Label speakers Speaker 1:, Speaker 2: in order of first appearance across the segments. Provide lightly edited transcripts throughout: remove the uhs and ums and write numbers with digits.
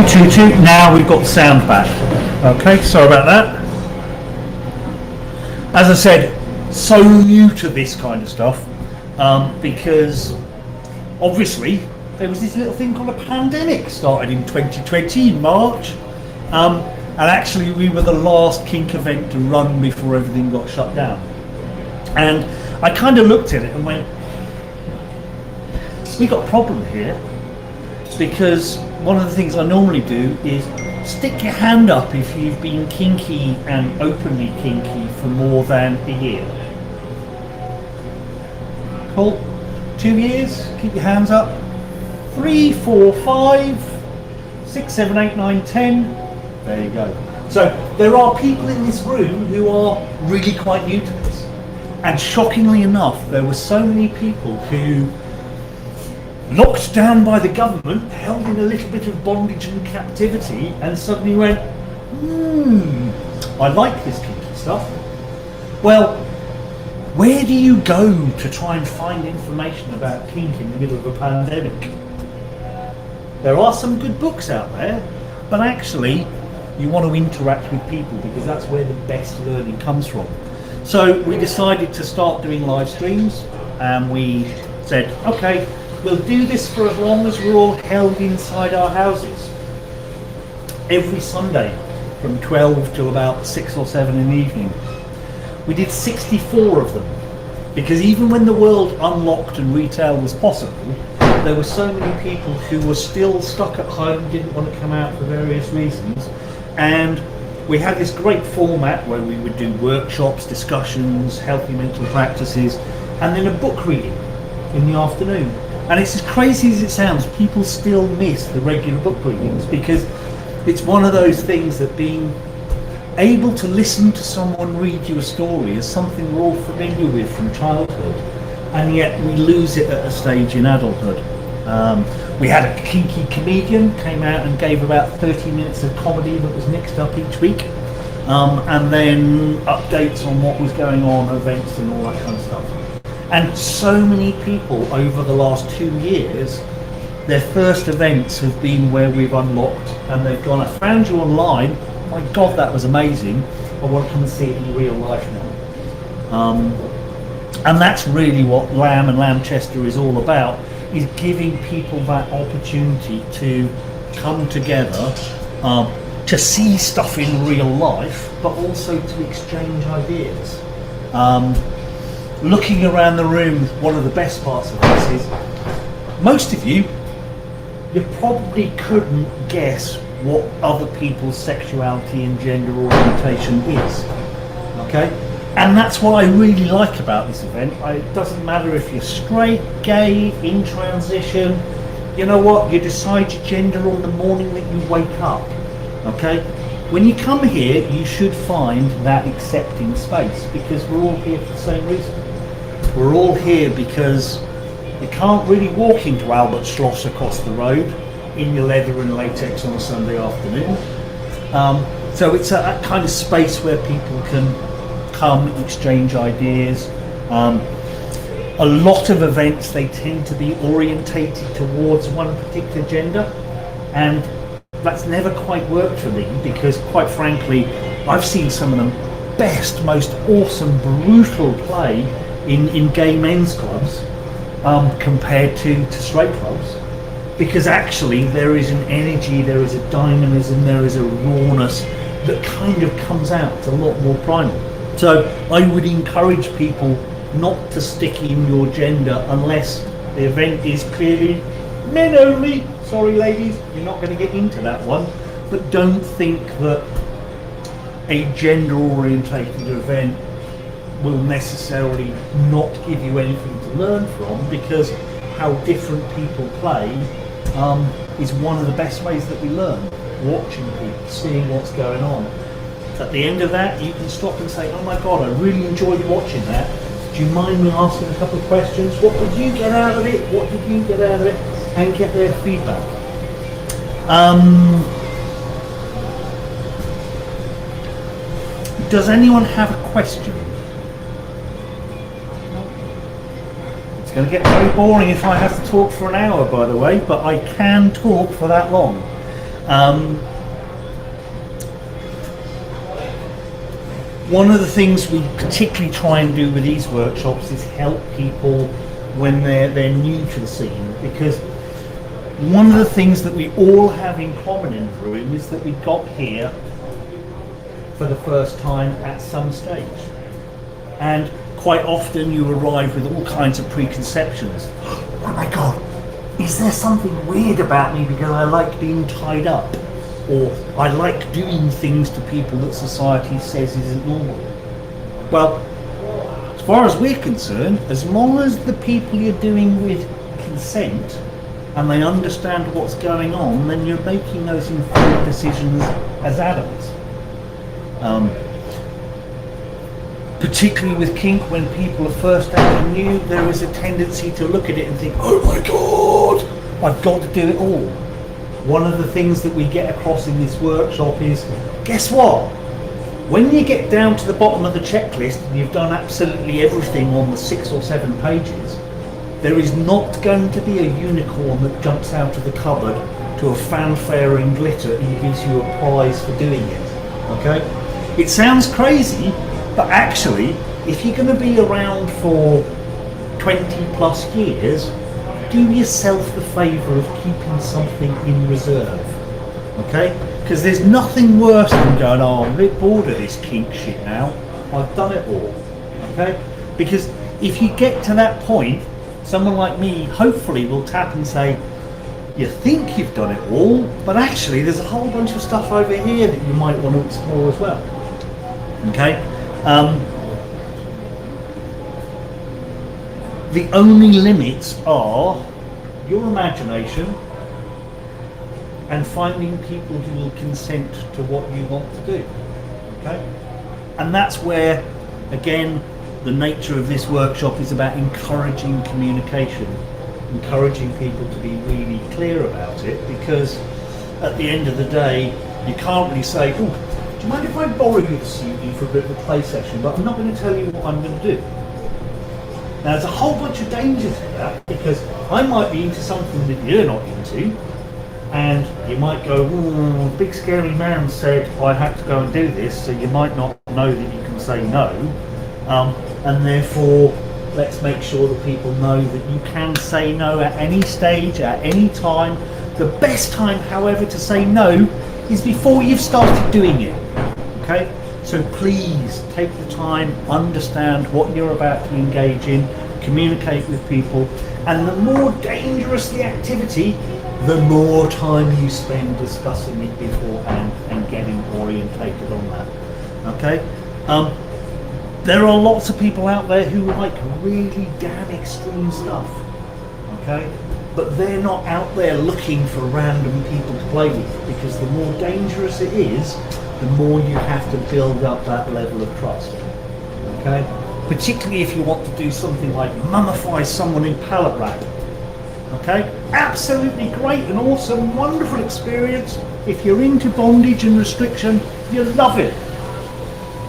Speaker 1: 222. Now we've got the sound back. Okay, sorry about that. As I said, so new to this kind of stuff because obviously there was this little thing called a pandemic started in 2020 in March, and actually we were the last kink event to run before everything got shut down. And I kind of looked at it and went, we got a problem here, because one of the things I normally do is stick your hand up if you've been kinky and openly kinky for more than a year. Cool. 2 years, keep your hands up. 3, 4, 5, 6, 7, 8, 9, 10. There you go. So there are people in this room who are really quite new to this. And shockingly enough, there were so many people who, locked down by the government, held in a little bit of bondage and captivity, and suddenly went, I like this kinky stuff. Well, where do you go to try and find information about kink in the middle of a pandemic? There are some good books out there, but actually you want to interact with people because that's where the best learning comes from. So we decided to start doing live streams, and we said, okay, we'll do this for as long as we're all held inside our houses. Every Sunday from 12 till about 6 or 7 in the evening. We did 64 of them, because even when the world unlocked and retail was possible, there were so many people who were still stuck at home, didn't want to come out for various reasons, and we had this great format where we would do workshops, discussions, healthy mental practices, and then a book reading in the afternoon. And it's as crazy as it sounds, people still miss the regular book readings because it's one of those things that being able to listen to someone read you a story is something we're all familiar with from childhood, and yet we lose it at a stage in adulthood. We had a kinky comedian came out and gave about 30 minutes of comedy that was mixed up each week, and then updates on what was going on, events and all that kind of stuff. And so many people over the last 2 years, their first events have been where we've unlocked, and they've gone, I found you online, my God, that was amazing, I want to come and see it in real life now. And that's really what LAM and LAMchester is all about, is giving people that opportunity to come together, to see stuff in real life, but also to exchange ideas. Looking around the room, one of the best parts of this is, most of you probably couldn't guess what other people's sexuality and gender orientation is, okay? And that's what I really like about this event. It doesn't matter if you're straight, gay, in transition, you know what, you decide your gender on the morning that you wake up, okay? When you come here, you should find that accepting space, because we're all here for the same reason. We're all here because you can't really walk into Albert Schloss across the road in your leather and latex on a Sunday afternoon. So it's that kind of space where people can come, exchange ideas. A lot of events, they tend to be orientated towards one particular gender, and that's never quite worked for me, because quite frankly, I've seen some of the best, most awesome, brutal play in gay men's clubs compared to straight clubs, because actually there is an energy, there is a dynamism, there is a rawness that kind of comes out. It's a lot more primal. So I would encourage people not to stick in your gender unless the event is clearly men only. Sorry ladies, you're not going to get into that one, but don't think that a gender orientated event will necessarily not give you anything to learn from, because how different people play is one of the best ways that we learn. Watching people, seeing what's going on. At the end of that, you can stop and say, oh my God, I really enjoyed watching that. Do you mind me asking a couple of questions? What did you get out of it? What did you get out of it? And get their feedback. Does anyone have a question? It's going to get very boring if I have to talk for an hour, by the way, but I can talk for that long. One of the things we particularly try and do with these workshops is help people when they're new to the scene, because one of the things that we all have in common in the room is that we got here for the first time at some stage. And quite often you arrive with all kinds of preconceptions. Oh my God, is there something weird about me because I like being tied up? Or I like doing things to people that society says isn't normal. Well, as far as we're concerned, as long as the people you're doing with consent and they understand what's going on, then you're making those informed decisions as adults. Particularly with kink, when people are first out new, there is a tendency to look at it and think, oh my God, I've got to do it all. One of the things that we get across in this workshop is, guess what? When you get down to the bottom of the checklist and you've done absolutely everything on the 6 or 7 pages, there is not going to be a unicorn that jumps out of the cupboard to a fanfare and glitter and gives you a prize for doing it. Okay? It sounds crazy, but actually, if you're going to be around for 20 plus years, do yourself the favour of keeping something in reserve. Okay? Because there's nothing worse than going, oh, I'm a bit bored of this kink shit now. I've done it all. Okay? Because if you get to that point, someone like me hopefully will tap and say, you think you've done it all, but actually there's a whole bunch of stuff over here that you might want to explore as well. Okay? The only limits are your imagination and finding people who will consent to what you want to do. Okay? And that's where, again, the nature of this workshop is about encouraging communication, encouraging people to be really clear about it, because at the end of the day, you can't really say, oh, do you mind if I borrow you this evening for a bit of a play session, but I'm not going to tell you what I'm going to do. Now, there's a whole bunch of dangers to that, because I might be into something that you're not into, and you might go, oh, big scary man said I had to go and do this, so you might not know that you can say no, and therefore let's make sure that people know that you can say no at any stage, at any time. The best time, however, to say no is before you've started doing it. Okay? So please take the time, understand what you're about to engage in, communicate with people, and the more dangerous the activity, the more time you spend discussing it beforehand and getting orientated on that. Okay? There are lots of people out there who like really damn extreme stuff. Okay? But they're not out there looking for random people to play with, because the more dangerous it is, the more you have to build up that level of trust. Okay? Particularly if you want to do something like mummify someone in pallet wrap. Okay? Absolutely great and awesome, wonderful experience. If you're into bondage and restriction, you'll love it.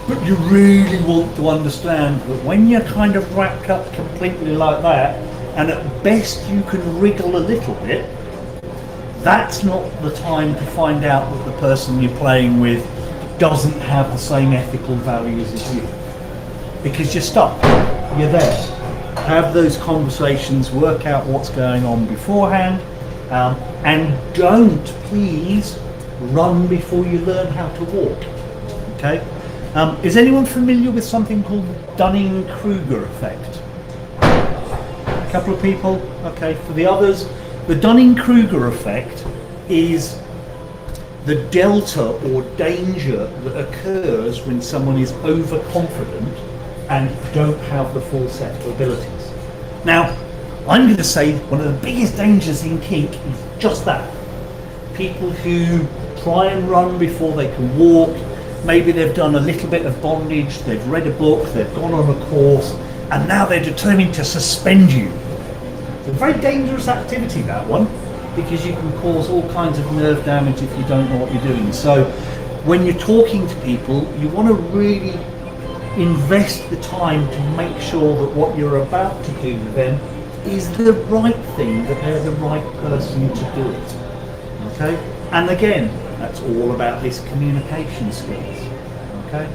Speaker 1: But you really want to understand that when you're kind of wrapped up completely like that, and at best you can wriggle a little bit, that's not the time to find out that the person you're playing with doesn't have the same ethical values as you. Because you're stuck, you're there. Have those conversations, work out what's going on beforehand, and don't, please, run before you learn how to walk. Okay? Is anyone familiar with something called Dunning-Kruger Effect? A couple of people? Okay, for the others, the Dunning-Kruger Effect is the delta or danger that occurs when someone is overconfident and don't have the full set of abilities. Now, I'm going to say one of the biggest dangers in kink is just that. People who try and run before they can walk. Maybe they've done a little bit of bondage, they've read a book, they've gone on a course, and now they're determined to suspend you. It's a very dangerous activity, that one, because you can cause all kinds of nerve damage if you don't know what you're doing. So when you're talking to people, you want to really invest the time to make sure that what you're about to do with them is the right thing, that they're the right person to do it. Okay? And again, that's all about this communication skills. Okay,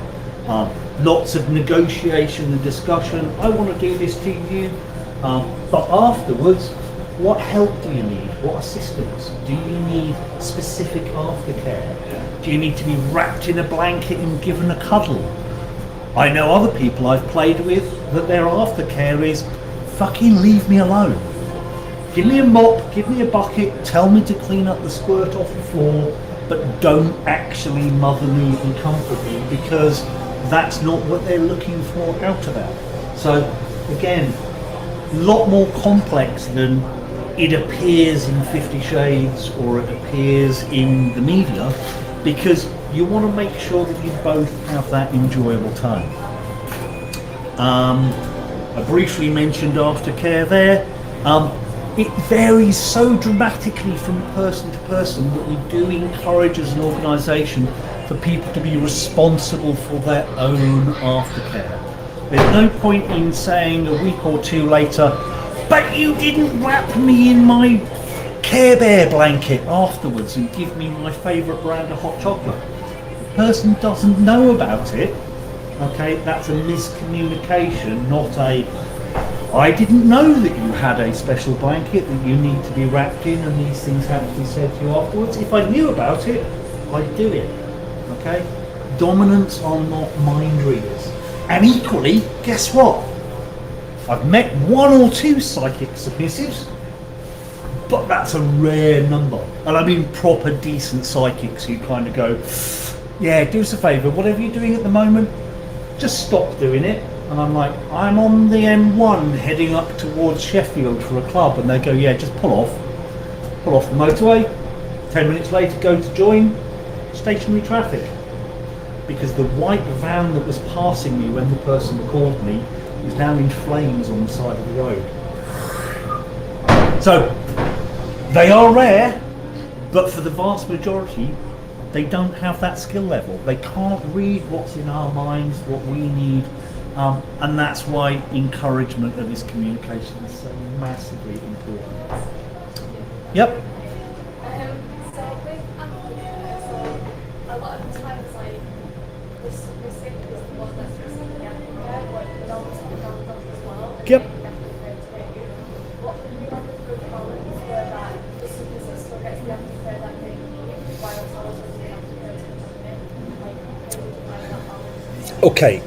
Speaker 1: lots of negotiation and discussion. I want to do this to you, but afterwards, what help do you need? What assistance? Do you need specific aftercare? Do you need to be wrapped in a blanket and given a cuddle? I know other people I've played with that their aftercare is fucking leave me alone. Give me a mop, give me a bucket, tell me to clean up the squirt off the floor, but don't actually mother me and comfort me, because that's not what they're looking for out of that. So again, a lot more complex than it appears in 50 Shades or it appears in the media, because you want to make sure that you both have that enjoyable time. I briefly mentioned aftercare there. It varies so dramatically from person to person that we do encourage as an organisation for people to be responsible for their own aftercare. There's no point in saying a week or two later, but you didn't wrap me in my Care Bear blanket afterwards and give me my favourite brand of hot chocolate. The person doesn't know about it. Okay, that's a miscommunication, not a I didn't know that you had a special blanket that you need to be wrapped in and these things have to be said to you afterwards. If I knew about it, I'd do it. Okay? Dominants are not mind readers. And equally, guess what? I've met one or two psychic submissives, but that's a rare number. And I mean proper decent psychics who kind of go, yeah, do us a favour, whatever you're doing at the moment, just stop doing it. And I'm like, I'm on the M1 heading up towards Sheffield for a club, and they go, yeah, just pull off the motorway. 10 minutes later, go to join stationary traffic, because the white van that was passing me when the person called me is now in flames on the side of the road. So they are rare, but for the vast majority, they don't have that skill level. They can't read what's in our minds, what we need. And that's why encouragement of this communication is so massively important. Yep.
Speaker 2: So with Aftercare, so a lot of the times, like, the submissive is the one that's receiving the Aftercare, but it also comes up as well. And
Speaker 1: Yep.
Speaker 2: the Aftercare too. What can be like a good balance where that the submissive still gets the Aftercare that they need, while also the Aftercare is coming in? Like, how would you find that balance?
Speaker 1: Okay.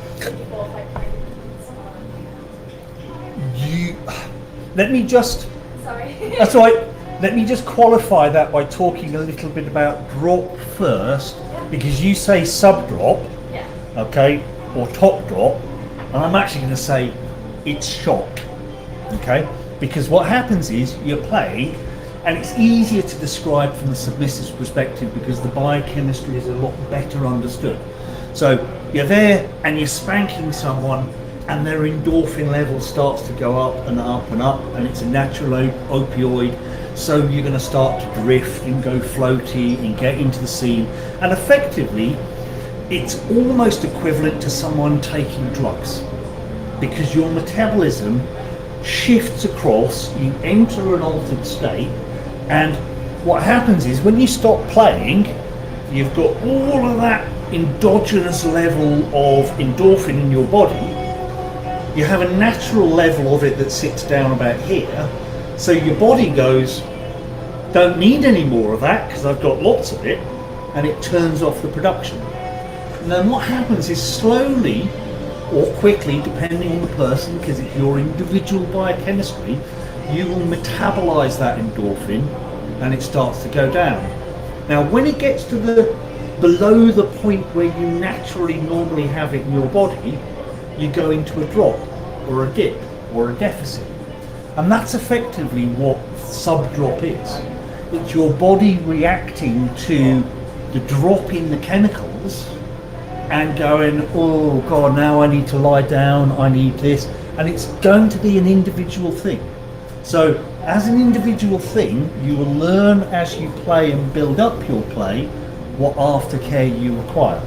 Speaker 1: Let me just.
Speaker 2: Sorry.
Speaker 1: That's all right. Let me just qualify that by talking a little bit about drop first, because you say sub drop,
Speaker 2: Yeah.
Speaker 1: okay, or top drop, and I'm actually going to say it's shock, okay, because what happens is you're playing, and it's easier to describe from the submissive's perspective because the biochemistry is a lot better understood. So you're there and you're spanking someone, and their endorphin level starts to go up and up and up, and it's a natural opioid, so you're going to start to drift and go floaty and get into the scene, and effectively it's almost equivalent to someone taking drugs, because your metabolism shifts across, you enter an altered state, and what happens is when you stop playing, you've got all of that endogenous level of endorphin in your body. You have a natural level of it that sits down about here, so your body goes, don't need any more of that because I've got lots of it, and it turns off the production. And then what happens is slowly or quickly, depending on the person, because it's your individual biochemistry, you will metabolize that endorphin and it starts to go down. Now when it gets to the below the point where you naturally normally have it in your body, you go into a drop or a dip or a deficit, and that's effectively what sub-drop is. It's your body reacting to the drop in the chemicals and going, oh god, now I need to lie down, I need this, and it's going to be an individual thing. So as an individual thing, you will learn as you play and build up your play what aftercare you require.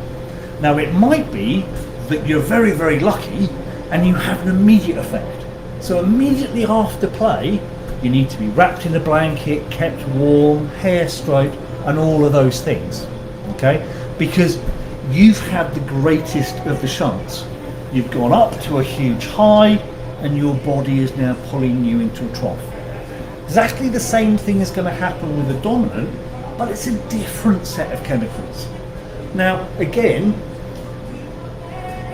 Speaker 1: Now it might be that you're very, very lucky and you have an immediate effect. So immediately after play, you need to be wrapped in a blanket, kept warm, hair straight, and all of those things, okay? Because you've had the greatest of the shunts. You've gone up to a huge high and your body is now pulling you into a trough. Exactly the same thing is going to happen with the dominant, but it's a different set of chemicals. Now, again,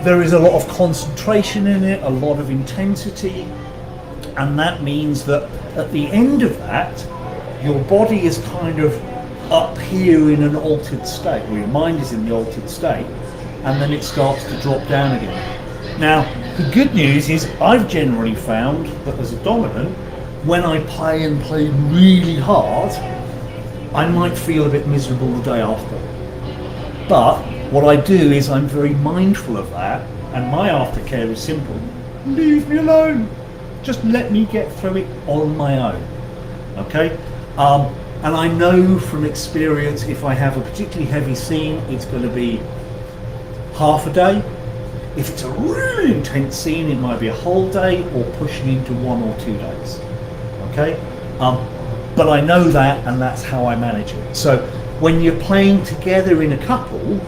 Speaker 1: there is a lot of concentration in it, a lot of intensity, and that means that at the end of that, your body is kind of up here in an altered state, or your mind is in the altered state, and then it starts to drop down again. Now, the good news is I've generally found that as a dominant, when I play really hard, I might feel a bit miserable the day after. But what I do is I'm very mindful of that, and my aftercare is simple. Leave me alone. Just let me get through it on my own. Okay? And I know from experience, if I have a particularly heavy scene, it's going to be half a day. If it's a really intense scene, it might be a whole day or pushing into 1 or 2 days. Okay? But I know that, and that's how I manage it. So when you're playing together in a couple,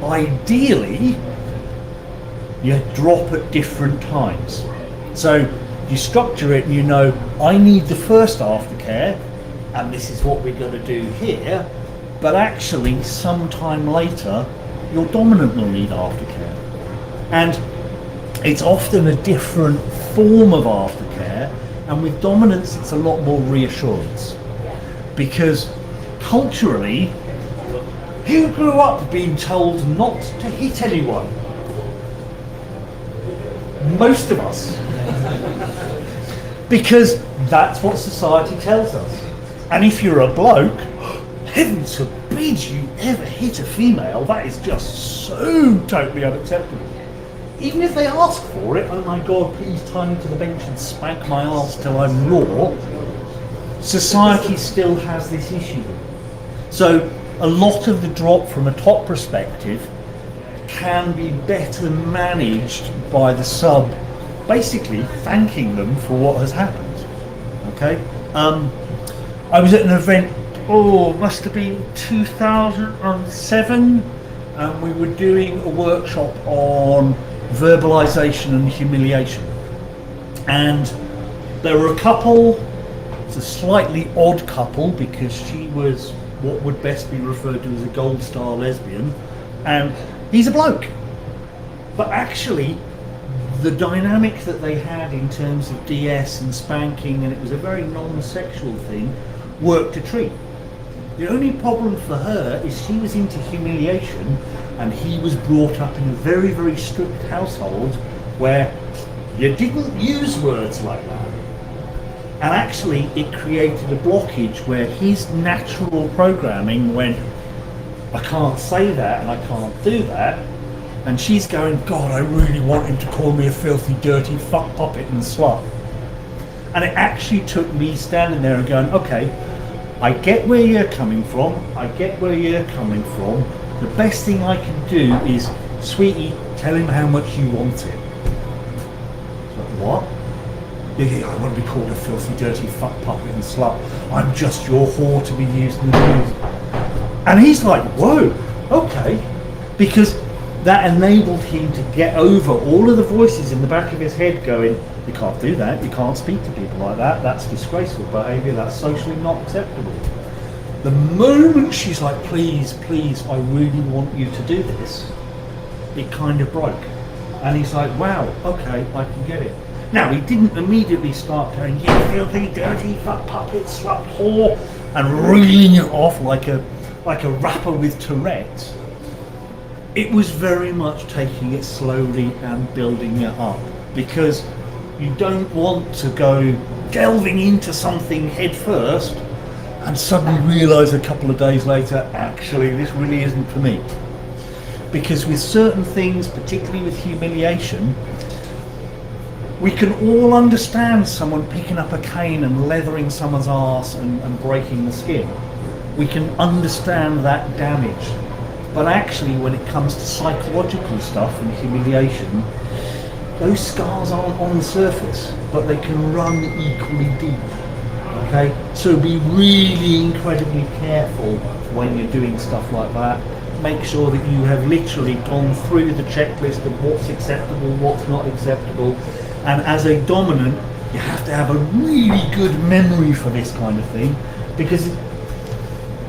Speaker 1: ideally you drop at different times. So you structure it and you know, I need the first aftercare and this is what we're going to do here, but actually sometime later your dominant will need aftercare. And it's often a different form of aftercare, and with dominance it's a lot more reassurance. Because culturally, who grew up being told not to hit anyone? Most of us. Because that's what society tells us. And if you're a bloke, heaven forbid you ever hit a female, that is just so totally unacceptable. Even if they ask for it, oh my God, please tie me to the bench and spank my ass till I'm raw, society still has this issue. So a lot of the drop from a top perspective can be better managed by the sub basically thanking them for what has happened. Okay? I was at an event, must have been 2007, and we were doing a workshop on verbalization and humiliation. And there were a couple, it's a slightly odd couple because she was what would best be referred to as a gold star lesbian, and he's a bloke. But actually, the dynamic that they had in terms of DS and spanking, and it was a very non-sexual thing, worked a treat. The only problem for her is she was into humiliation, and he was brought up in a very, very strict household where you didn't use words like that. And actually it created a blockage where his natural programming went, I can't say that and I can't do that. And she's going, God, I really want him to call me a filthy, dirty fuck puppet and slut. And it actually took me standing there and going, okay, I get where you're coming from. I get where you're coming from. The best thing I can do is, sweetie, tell him how much you want it. Like, what? Yeah, I want to be called a filthy, dirty fuck puppet and slut. I'm just your whore to be used and abused. And he's like, whoa, okay. Because that enabled him to get over all of the voices in the back of his head going, you can't do that, you can't speak to people like that, that's disgraceful behaviour, that's socially not acceptable. The moment she's like, please, please, I really want you to do this, it kind of broke. And he's like, wow, okay, I can get it. Now, he didn't immediately start going, you filthy, dirty, fuck puppet, slut, whore, and reeling it off like a rapper with Tourette's. It was very much taking it slowly and building it up, because you don't want to go delving into something head first and suddenly realise a couple of days later, actually, this really isn't for me. Because with certain things, particularly with humiliation, we can all understand someone picking up a cane and leathering someone's arse and breaking the skin. We can understand that damage. But actually, when it comes to psychological stuff and humiliation, those scars aren't on the surface, but they can run equally deep. Okay? So be really incredibly careful when you're doing stuff like that. Make sure that you have literally gone through the checklist of what's acceptable, what's not acceptable. And as a dominant, you have to have a really good memory for this kind of thing, because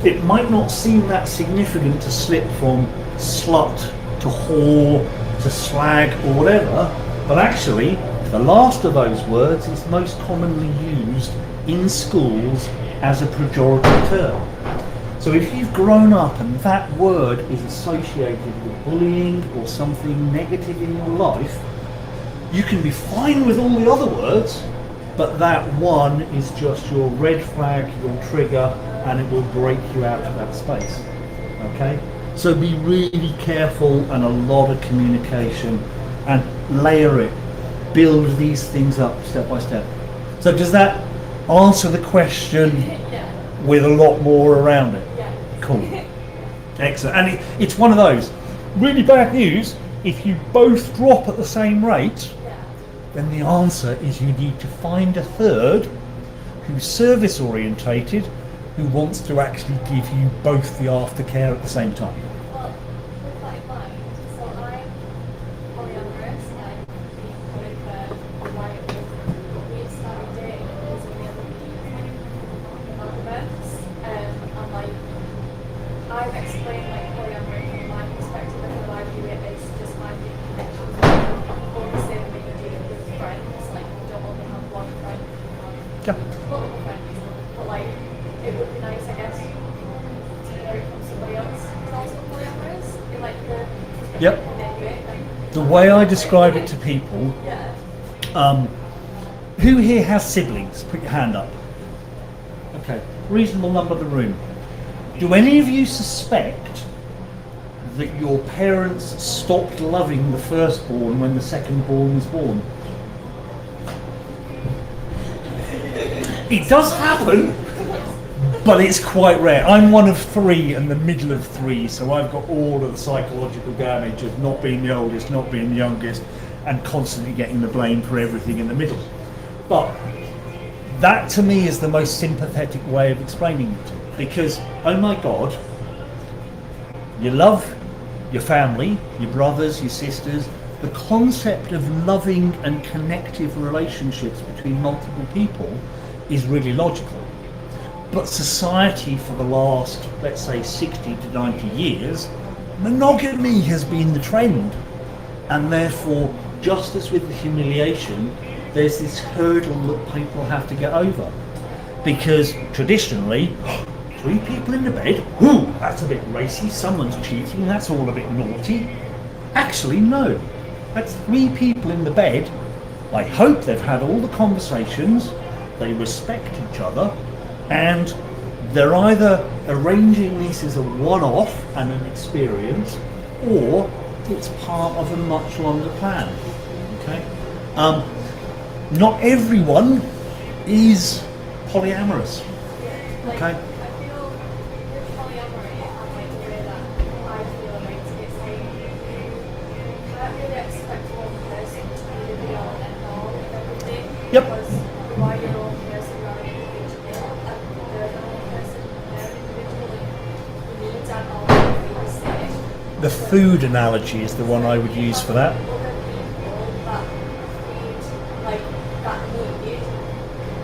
Speaker 1: it might not seem that significant to slip from slut to whore to slag or whatever, but actually the last of those words is most commonly used in schools as a pejorative term. So if you've grown up and that word is associated with bullying or something negative in your life, you can be fine with all the other words, but that one is just your red flag, your trigger, and it will break you out of that space. Okay? So be really careful, and a lot of communication, and layer it. Build these things up step by step. So does that answer the question with a lot more around it?
Speaker 2: Yeah.
Speaker 1: Cool. Excellent. And it's one of those. Really bad news, if you both drop at the same rate, then the answer is you need to find a third who's service orientated, who wants to actually give you both the aftercare at the same time.
Speaker 2: Well, with that in mind, so I'm polyamorous, like with Wyatt, we started dating because we never been monogamous, and like I've explained like polyamory from my perspective and how I view it as just finding connections or the same way you do it with friends, like you don't only have one friend, you have multiple friends, but like it would be nice, I guess, to hear it from somebody else who's also polyamorous, in like the
Speaker 1: The way I describe it to people, who here has siblings? Put your hand up. Okay, reasonable number of the room. Do any of you suspect that your parents stopped loving the firstborn when the secondborn was born? It does happen, but it's quite rare. I'm one of three and the middle of three, so I've got all of the psychological damage of not being the oldest, not being the youngest, and constantly getting the blame for everything in the middle. But that to me is the most sympathetic way of explaining it, because, oh my God, you love your family, your brothers, your sisters. The concept of loving and connective relationships between multiple people is really logical. But society for the last, let's say, 60 to 90 years, monogamy has been the trend. And therefore, just as with the humiliation, there's this hurdle that people have to get over. Because traditionally, 3 people in the bed, ooh, that's a bit racy, someone's cheating, that's all a bit naughty. Actually, no. That's 3 people in the bed. I hope they've had all the conversations, they respect each other, and they're either arranging this as a one-off and an experience, or it's part of a much longer plan. Okay? Not everyone is polyamorous. Okay?
Speaker 2: I feel with polyamory and like the way that I feel about it, it's like you can't really expect one person to be the be all and end all in everything.
Speaker 1: Yep.
Speaker 2: Because you are your own person, you are an individual, and they're their own person, they're individual, and the needs aren't all going to be the same.
Speaker 1: The food analogy is the one I would use for that.
Speaker 2: Other people that feed like that need,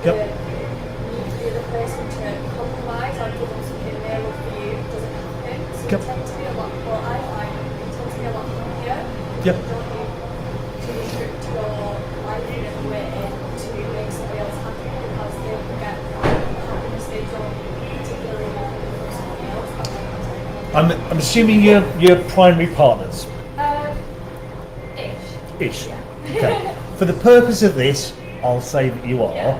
Speaker 1: Yep.
Speaker 2: need the other person to compromise or give them something they love for you doesn't happen. So
Speaker 1: Yep.
Speaker 2: it tends to be a lot, well, I find it tends to be a lot happier.
Speaker 1: Yep.
Speaker 2: You don't need to restrict your life in a way to make somebody else happy because they will get happiness they don't particularly want from somebody else.
Speaker 1: I'm assuming you're primary partners.
Speaker 2: Ish.
Speaker 1: Ish. Okay. For the purpose of this, I'll say that you are.
Speaker 2: Yeah.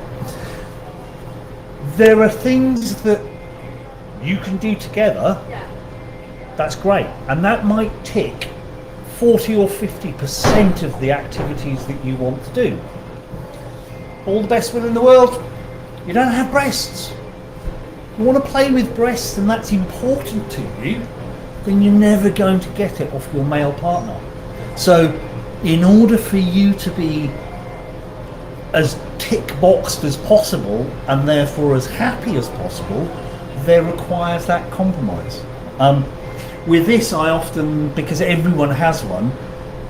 Speaker 1: There are things that you can do together.
Speaker 2: Yeah.
Speaker 1: That's great, and that might tick 40 or 50% of the activities that you want to do. All the best will in the world. You don't have breasts. You want to play with breasts, and that's important to you, then you're never going to get it off your male partner. So in order for you to be as tick-boxed as possible and therefore as happy as possible, there requires that compromise. With this, I often, because everyone has one,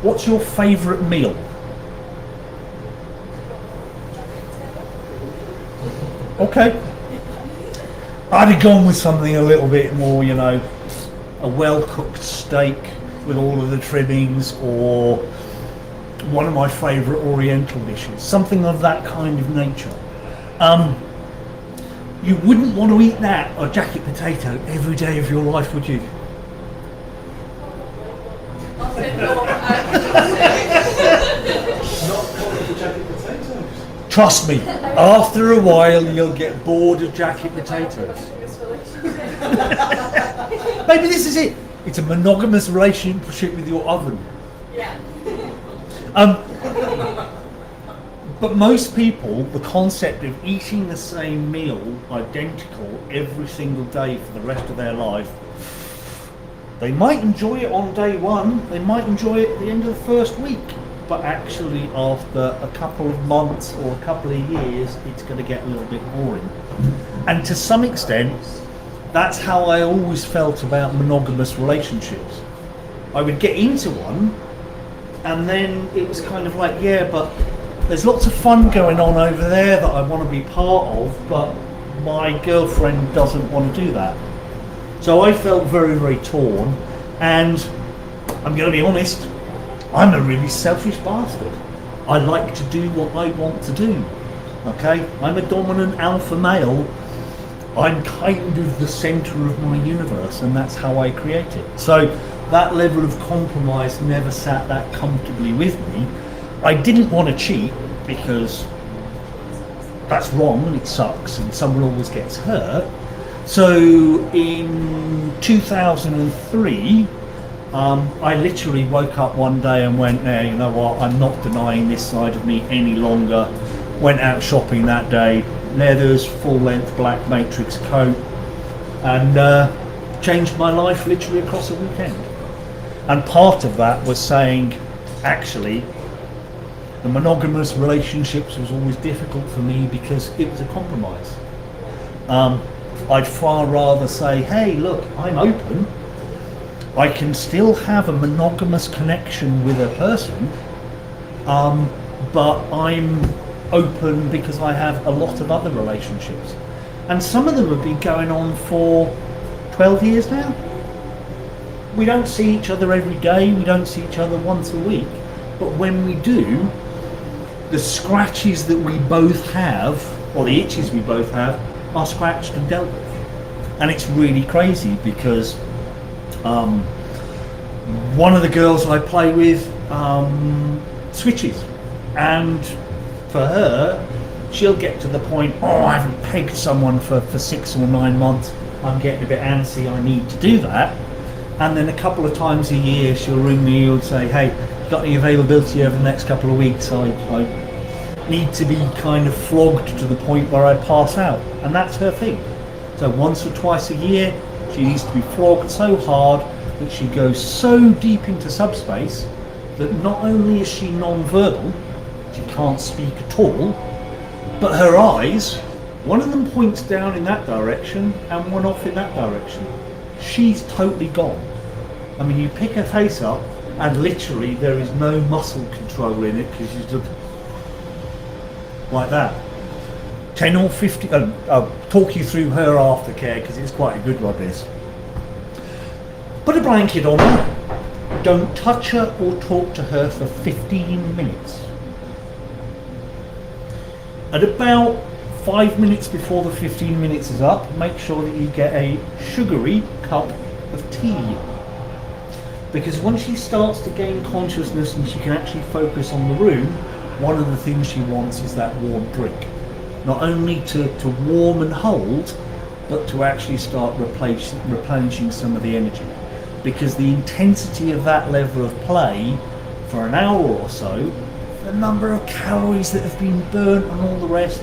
Speaker 1: what's your favourite meal? Okay. I'd have gone with something a little bit more, you know, a well-cooked steak with all of the trimmings, or one of my favourite Oriental dishes, something of that kind of nature. You wouldn't want to eat that or jacket potato every day of your life, would you?
Speaker 2: I'll say no.
Speaker 1: Trust me, after a while you'll get bored of jacket potatoes. Maybe this is it. It's a monogamous relationship with your oven.
Speaker 2: Yeah.
Speaker 1: But most people, the concept of eating the same meal, identical, every single day for the rest of their life, they might enjoy it on day one, they might enjoy it at the end of the first week, but actually after a couple of months or a couple of years, it's going to get a little bit boring. And to some extent, that's how I always felt about monogamous relationships. I would get into one, and then it was kind of like, yeah, but there's lots of fun going on over there that I want to be part of, but my girlfriend doesn't want to do that. So I felt very, very torn, and I'm going to be honest, I'm a really selfish bastard. I like to do what I want to do, okay? I'm a dominant alpha male. I'm kind of the centre of my universe, and that's how I create it. So that level of compromise never sat that comfortably with me. I didn't want to cheat because that's wrong and it sucks and someone always gets hurt. So in 2003, I literally woke up one day and went, you know what, I'm not denying this side of me any longer. Went out shopping that day, leathers, full length black matrix coat, and changed my life literally across a weekend. And part of that was saying, actually, the monogamous relationships was always difficult for me because it was a compromise. I'd far rather say, hey, look, I'm open. I can still have a monogamous connection with a person, but I'm open because I have a lot of other relationships. And some of them have been going on for 12 years now. We don't see each other every day, we don't see each other once a week, but when we do, the scratches that we both have, or the itches we both have, are scratched and dealt with. And it's really crazy because one of the girls I play with switches, and for her, she'll get to the point, I haven't pegged someone for 6 or 9 months, I'm getting a bit antsy, I need to do that. And then a couple of times a year she'll ring me and say, hey, got any availability over the next couple of weeks? I need to be kind of flogged to the point where I pass out, and that's her thing. So once or twice a year she needs to be flogged so hard that she goes so deep into subspace that not only is she non-verbal, she can't speak at all, but her eyes, one of them points down in that direction and one off in that direction. She's totally gone. I mean, you pick her face up and literally there is no muscle control in it because she's just like that. 10 or 15, I'll talk you through her aftercare because it's quite a good one, this. Put a blanket on her, don't touch her or talk to her for 15 minutes. At about 5 minutes before the 15 minutes is up, make sure that you get a sugary cup of tea. Because once she starts to gain consciousness and she can actually focus on the room, one of the things she wants is that warm drink. Not only to warm and hold, but to actually start replenishing some of the energy. Because the intensity of that level of play for an hour or so, the number of calories that have been burnt and all the rest,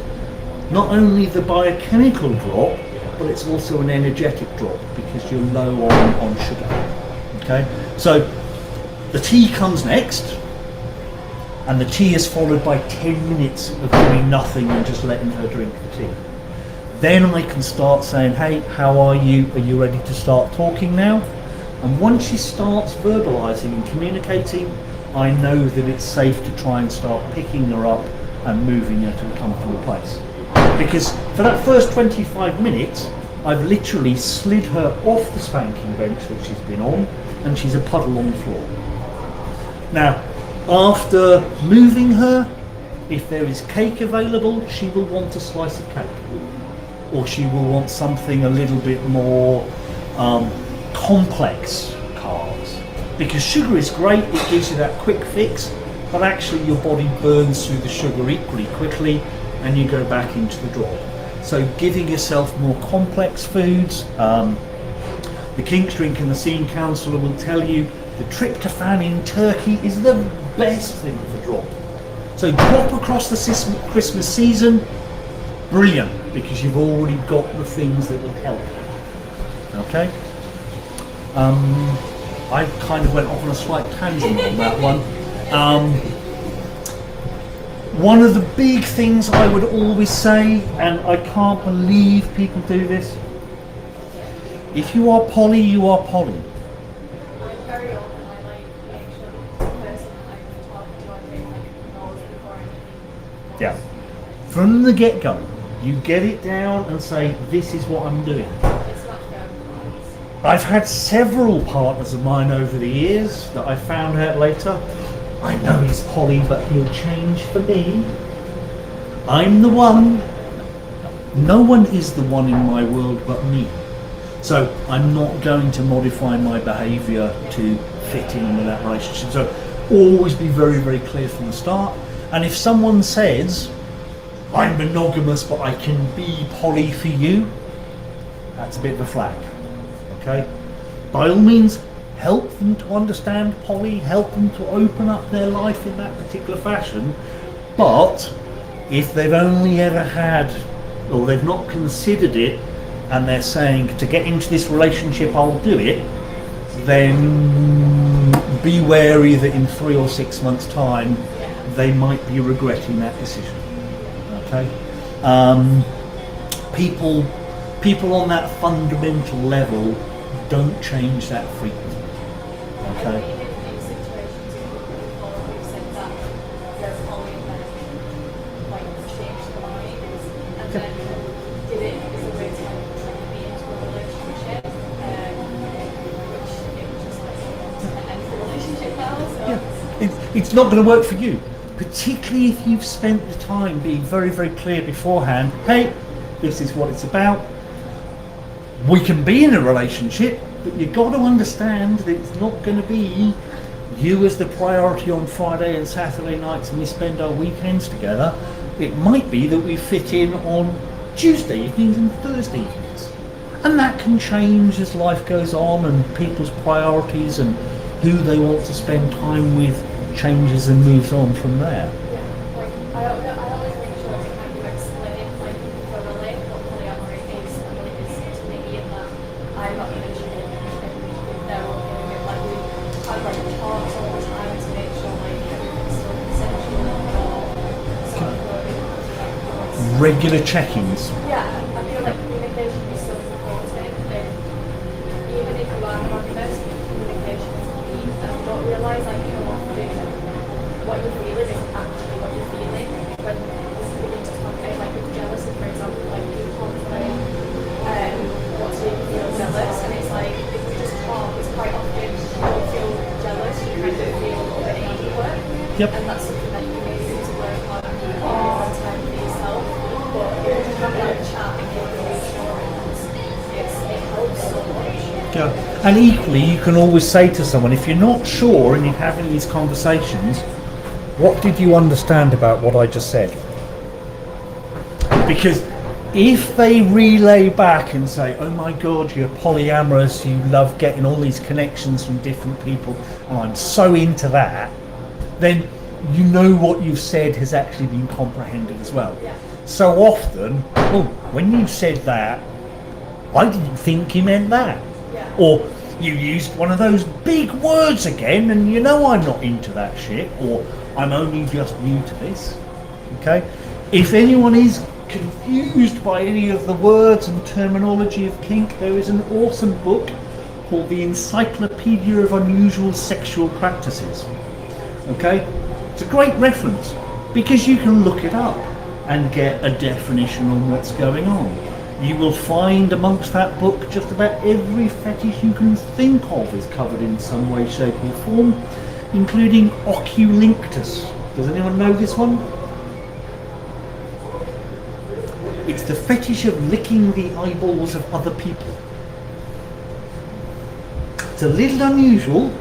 Speaker 1: not only the biochemical drop, but it's also an energetic drop because you're low on sugar. Okay, so the tea comes next, and the tea is followed by 10 minutes of doing nothing and just letting her drink the tea. Then I can start saying, hey, how are you? Are you ready to start talking now? And once she starts verbalizing and communicating, I know that it's safe to try and start picking her up and moving her to a comfortable place. Because for that first 25 minutes, I've literally slid her off the spanking bench that she's been on, and she's a puddle on the floor. Now, after moving her, if there is cake available, she will want a slice of cake. Or she will want something a little bit more complex carbs. Because sugar is great, it gives you that quick fix, but actually your body burns through the sugar equally quickly and you go back into the drop. So giving yourself more complex foods. The Kinks Drink and the Scene Counsellor will tell you the tryptophan in turkey is the best thing for drop. So drop across the Christmas season, brilliant, because you've already got the things that will help. Okay? I kind of went off on a slight tangent on that one. One of the big things I would always say, and I can't believe people do this, if you are poly, you are poly.
Speaker 2: Very often I make sure the person I'm talking to, I think knows before I
Speaker 1: Yeah. From the get-go, you get it down and say, this is what I'm doing.
Speaker 2: It's not fair.
Speaker 1: I've had several partners of mine over the years that I found out later, I know he's poly, but he'll change for me. I'm the one. No one is the one in my world but me. So I'm not going to modify my behaviour to fit in with that relationship. So always be very, very clear from the start. And if someone says, I'm monogamous but I can be poly for you, that's a bit of a flag. Okay? By all means, help them to understand poly, help them to open up their life in that particular fashion. But if they've only ever had, or they've not considered it, and they're saying, to get into this relationship, I'll do it, then be wary that in 3 or 6 months' time, they might be regretting that decision. Okay? People on that fundamental level don't change that frequently. Okay?
Speaker 2: In situations before we've said that there's only like changed the mind and then did it as a way to be into a relationship, which it was just like an end the relationship now. So
Speaker 1: It's not going to work for you, particularly if you've spent the time being very, very clear beforehand. Hey, this is what it's about. We can be in a relationship, but you've got to understand that it's not going to be you as the priority on Friday and Saturday nights and we spend our weekends together. It might be that we fit in on Tuesday evenings and Thursday evenings. And that can change as life goes on and people's priorities and who they want to spend time with changes and moves on from there.
Speaker 2: I always make sure to kind of explain like thoroughly what polyamory is and what it is to me, and that I'm not even sure if they're okay with it. Like we have like talks all the time to make sure like everything's still consensual and
Speaker 1: Regular check-ins.
Speaker 2: yeah, I feel like communication is so important, and even if you are monogamous, communication is key, and you don't realise like how often what you're feeling is actually what you're feeling when you begin to talk about like with jealousy, for example, like you contemplate what's making you feel jealous, and it's like if you just talk, it's quite often you don't feel jealous, you kind of feel a little bit inadequate.
Speaker 1: Yep.
Speaker 2: And that's something that you may need to work on all the time for yourself. But if you just have that chat and get reassurance, it helps so much.
Speaker 1: Yeah. And equally, you can always say to someone, if you're not sure and you're having these conversations, what did you understand about what I just said? Because if they relay back and say, oh my God, you're polyamorous, you love getting all these connections from different people, and I'm so into that, then you know what you've said has actually been comprehended as well.
Speaker 2: Yeah.
Speaker 1: So often, oh, when you said that, I didn't think you meant that.
Speaker 2: Yeah.
Speaker 1: Or you used one of those big words again, and you know I'm not into that shit, or I'm only just new to this. Okay? If anyone is confused by any of the words and terminology of kink, there is an awesome book called The Encyclopedia of Unusual Sexual Practices. Okay? It's a great reference because you can look it up and get a definition on what's going on. You will find amongst that book just about every fetish you can think of is covered in some way, shape or form, including oculinctus. Does anyone know this one? It's the fetish of licking the eyeballs of other people. It's a little unusual,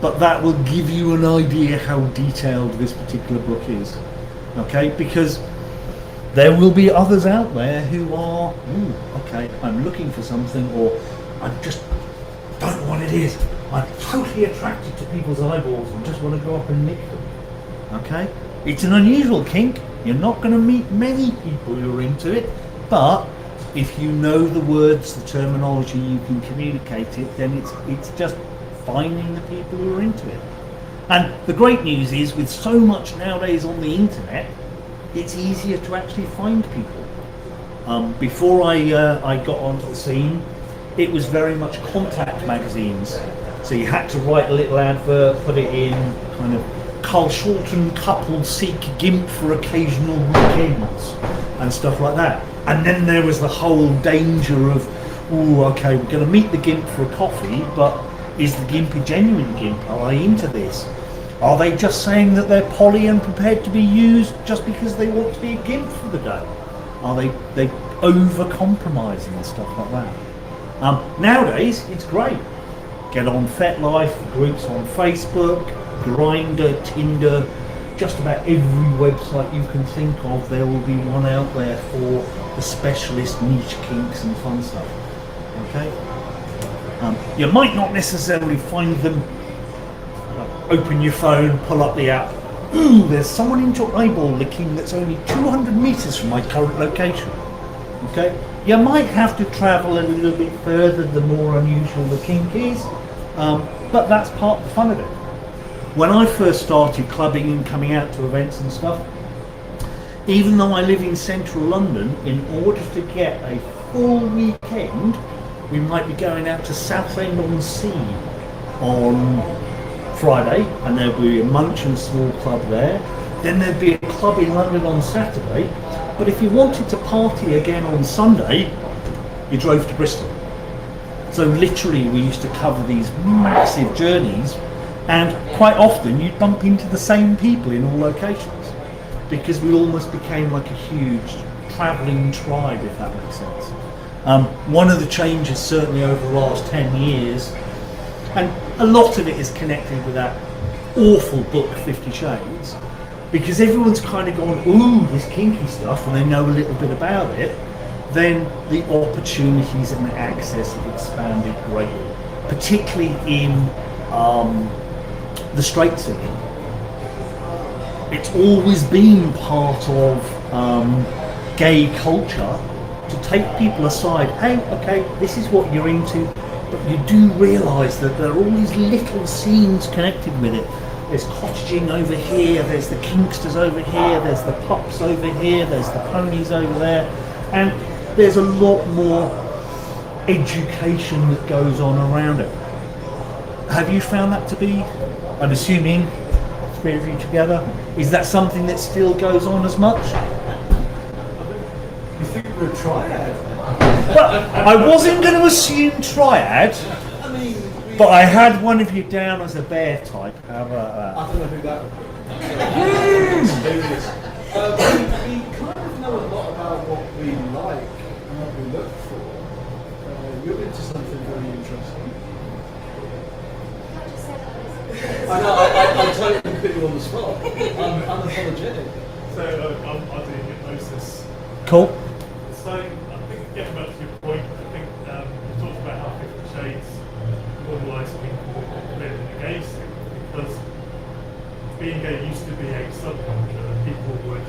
Speaker 1: but that will give you an idea how detailed this particular book is. Okay, because there will be others out there who are, okay, I'm looking for something, or I just don't know what it is. I'm totally attracted to people's eyeballs and just want to go up and lick them. Okay? It's an unusual kink. You're not going to meet many people who are into it, but if you know the words, the terminology, you can communicate it, then it's just finding the people who are into it. And the great news is, with so much nowadays on the internet, it's easier to actually find people. Before I got onto the scene, it was very much contact magazines. So you had to write a little advert, put it in, kind of, Carl Shorten couple seek gimp for occasional weekends, and stuff like that. And then there was the whole danger of, okay, we're going to meet the gimp for a coffee, but is the gimp a genuine gimp? Are they into this? Are they just saying that they're poly and prepared to be used just because they want to be a gimp for the day? Are they over-compromising and stuff like that? Nowadays, it's great. Get on FetLife, groups on Facebook, Grindr, Tinder, just about every website you can think of, there will be one out there for the specialist niche kinks and fun stuff. Okay? You might not necessarily find them. Open your phone, pull up the app. There's someone into eyeball licking that's only 200 meters from my current location. Okay? You might have to travel a little bit further the more unusual the kink is, but that's part of the fun of it. When I first started clubbing and coming out to events and stuff, even though I live in central London, in order to get a full weekend, we might be going out to Southend-on-Sea on Friday, and there'll be a Munch and Small Club there. Then there'd be a club in London on Saturday. But if you wanted to party again on Sunday, you drove to Bristol. So literally we used to cover these massive journeys, and quite often you'd bump into the same people in all locations, because we almost became like a huge travelling tribe, if that makes sense. One of the changes certainly over the last 10 years, and a lot of it is connected with that awful book 50 Shades, because everyone's kind of gone, ooh, this kinky stuff, and they know a little bit about it, then the opportunities and the access have expanded greatly, particularly in the straight scene. It's always been part of gay culture to take people aside. Hey, okay, this is what you're into, but you do realise that there are all these little scenes connected with it. There's cottaging over here, there's the kinksters over here, there's the pups over here, there's the ponies over there, and there's a lot more education that goes on around it. Have you found that to be, I'm assuming, three of you together, is that something that still goes on as much?
Speaker 3: You think we're a triad?
Speaker 1: Well, I wasn't going to assume triad, but I had one of you down as a bear type. How about that?
Speaker 3: I don't know who that would be. We kind of know a lot about what we like and what we look for. You're into something very interesting. I know, I totally put you on the spot. I'm unapologetic.
Speaker 4: So I'll do hypnosis.
Speaker 1: Cool.
Speaker 4: So I think, getting back to your point, I think you talked about how 50 Shades normalised people living in the gay scene, because being gay used to be a subculture that people would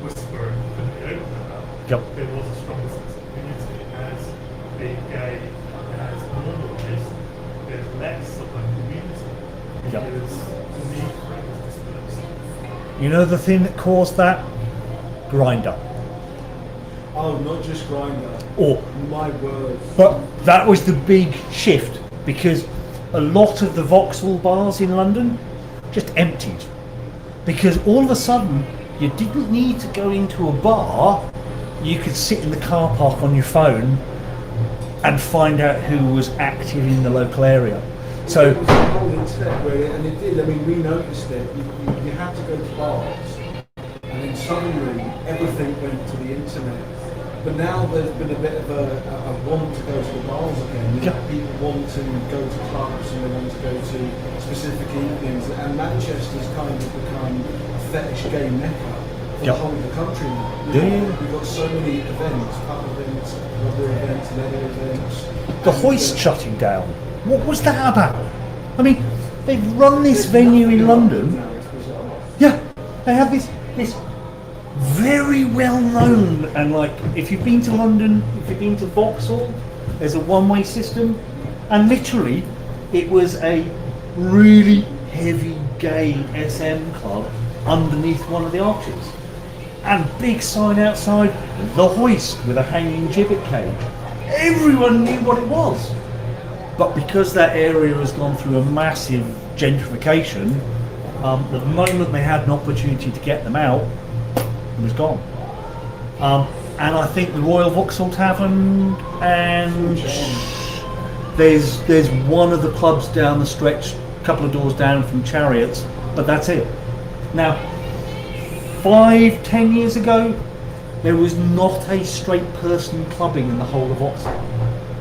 Speaker 4: whisper and couldn't be open about.
Speaker 1: Yep.
Speaker 4: There was a strong sense of community. As being gay has normalised, there's less of a community.
Speaker 1: Yep.
Speaker 4: There's the need for it is dispersed.
Speaker 1: You know the thing that caused that? Grindr.
Speaker 3: Oh, not just Grinder.
Speaker 1: Or,
Speaker 3: My word.
Speaker 1: but that was the big shift, because a lot of the Vauxhall bars in London just emptied. Because all of a sudden, you didn't need to go into a bar, you could sit in the car park on your phone and find out who was active in the local area. So,
Speaker 3: it was the whole internet where, and it did, I mean, we noticed it, you had to go to bars, and then suddenly everything went to the internet. But now there's been a bit of a want to go to the bars again. You know, people want to go to clubs and they want to go to specific evenings. And Manchester's kind of become a fetish gay mecca for the whole of the country now. You know, we've got so many events, pub events, rubber events, leather events.
Speaker 1: the Hoist shutting down. What was that about? I mean, they've run this venue in London.
Speaker 3: Now it's bizarre.
Speaker 1: Yeah, they have this very well known, and like, if you've been to London, if you've been to Vauxhall, there's a one-way system, and literally it was a really heavy gay SM club underneath one of the arches, and big sign outside, the Hoist, with a hanging gibbet cage. Everyone knew what it was, but because that area has gone through a massive gentrification, the moment they had an opportunity to get them out, it was gone. And I think the Royal Vauxhall Tavern, and there's one of the pubs down the stretch, a couple of doors down from Chariots, but that's it. Now, 5-10 years ago, there was not a straight person clubbing in the whole of Vauxhall.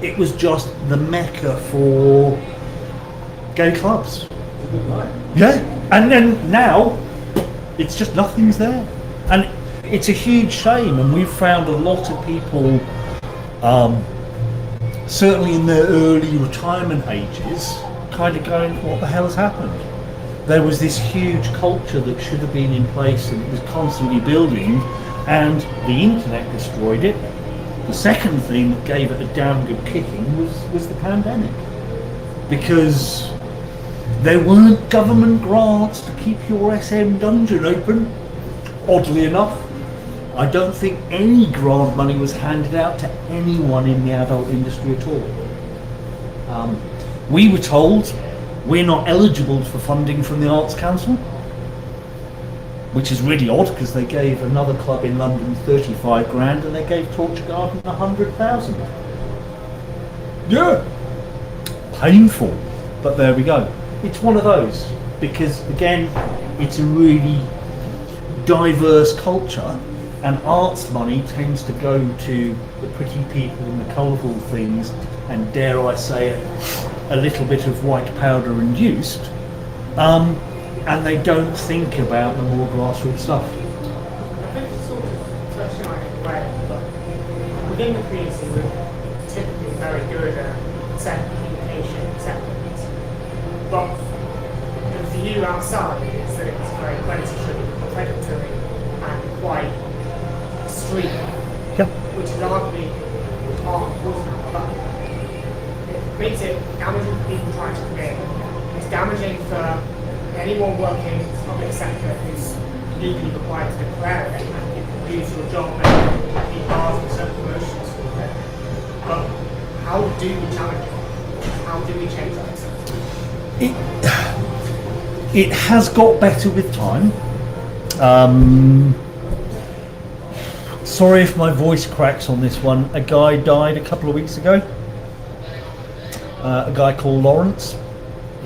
Speaker 1: It was just the mecca for gay clubs. Yeah, and then now, it's just nothing's there. And it's a huge shame, and we've found a lot of people, certainly in their early retirement ages, kind of going, what the hell has happened? There was this huge culture that should have been in place, and it was constantly building, and the internet destroyed it. The second thing that gave it a damn good kicking was the pandemic, because there weren't government grants to keep your SM dungeon open. Oddly enough, I don't think any grant money was handed out to anyone in the adult industry at all. We were told we're not eligible for funding from the Arts Council, which is really odd, because they gave another club in London 35 grand and they gave Torture Garden 100,000. Yeah, painful, but there we go. It's one of those, because again, it's a really diverse culture, and arts money tends to go to the pretty people and the colourful things, and dare I say it, a little bit of white powder induced, and they don't think about the more grassroots stuff.
Speaker 5: I think it's sort of touching on it right, but within the community we're typically very good at setting communication acceptance, but the view outside is that it's very predatory and quite extreme, which is arguably part of it, but it makes it damaging for people trying to create. It's damaging for anyone working in the public sector who's legally required to declare it, and you can lose your job and be barred from certain promotions for it. But how do we challenge it? How do we change that acceptance?
Speaker 1: It has got better with time. Sorry if my voice cracks on this one. A guy died a couple of weeks ago. A guy called Lawrence,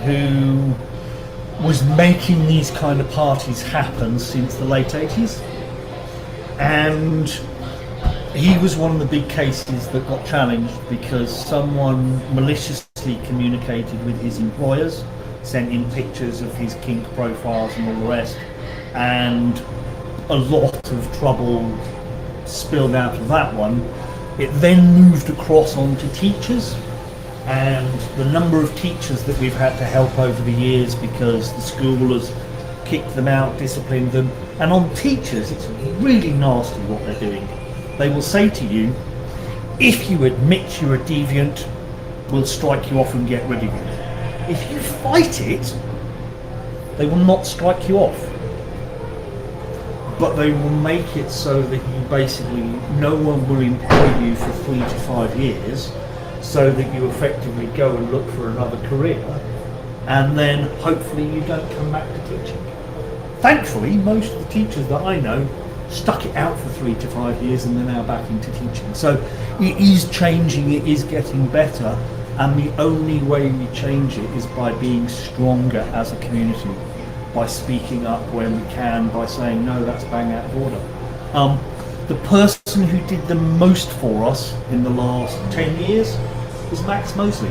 Speaker 1: who was making these kind of parties happen since the late 80s. And he was one of the big cases that got challenged because someone maliciously communicated with his employers, sent in pictures of his kink profiles and all the rest, and a lot of trouble spilled out of that one. It then moved across onto teachers, and the number of teachers that we've had to help over the years because the school has kicked them out, disciplined them. And on teachers, it's really nasty what they're doing. They will say to you, if you admit you're a deviant, we'll strike you off and get rid of you. If you fight it, they will not strike you off. but they will make it so that you basically, no one will employ you for 3 to 5 years, so that you effectively go and look for another career, and then hopefully you don't come back to teaching. Thankfully, most of the teachers that I know stuck it out for 3 to 5 years and they're now back into teaching. So it is changing, it is getting better, and the only way we change it is by being stronger as a community, by speaking up when we can, by saying no, that's bang out of order. The person who did the most for us in the last 10 years was Max Mosley.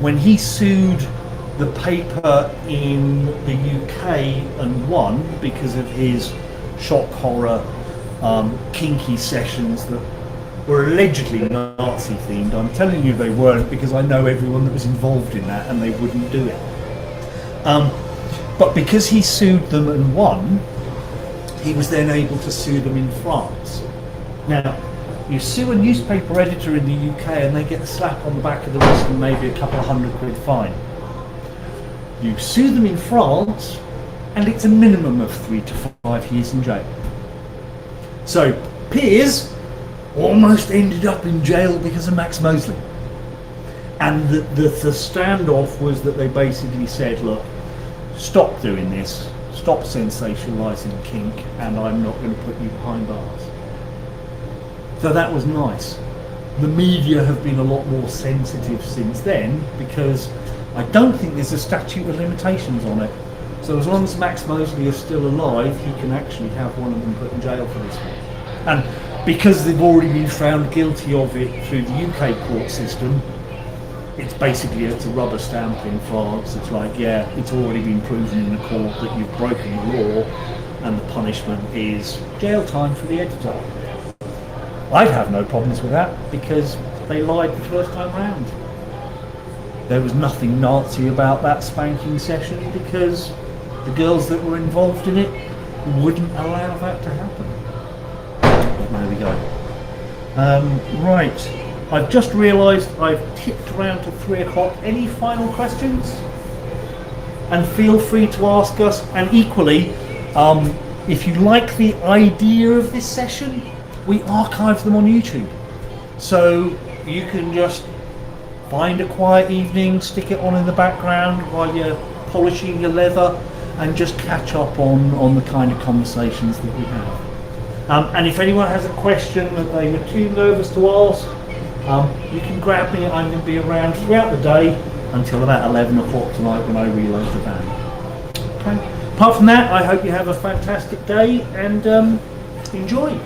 Speaker 1: When he sued the paper in the UK and won because of his shock horror, kinky sessions that were allegedly Nazi themed. I'm telling you they weren't, because I know everyone that was involved in that and they wouldn't do it. But because he sued them and won, he was then able to sue them in France. Now, you sue a newspaper editor in the UK and they get a slap on the back of the wrist and maybe a couple of £100 fine. You sue them in France and it's a minimum of 3 to 5 years in jail. So Piers almost ended up in jail because of Max Mosley. And the standoff was that they basically said, look, stop doing this, stop sensationalising kink, and I'm not going to put you behind bars. So that was nice. The media have been a lot more sensitive since then, because I don't think there's a statute of limitations on it. So as long as Max Mosley is still alive, he can actually have one of them put in jail for this one. And because they've already been found guilty of it through the UK court system, it's basically, it's a rubber stamp in France. It's like, yeah, it's already been proven in the court that you've broken the law, and the punishment is jail time for the editor. I'd have no problems with that, because they lied the first time round. There was nothing Nazi about that spanking session, because the girls that were involved in it wouldn't allow that to happen. There we go. Right, I've just realised I've tipped around to 3 o'clock. Any final questions? And feel free to ask us. And equally, if you like the idea of this session, we archive them on YouTube. So you can just find a quiet evening, stick it on in the background while you're polishing your leather, and just catch up on the kind of conversations that we have. And if anyone has a question that they were too nervous to ask, you can grab me. I'm going to be around throughout the day until about 11 o'clock tonight when I reload the van. Okay. Apart from that, I hope you have a fantastic day and enjoy.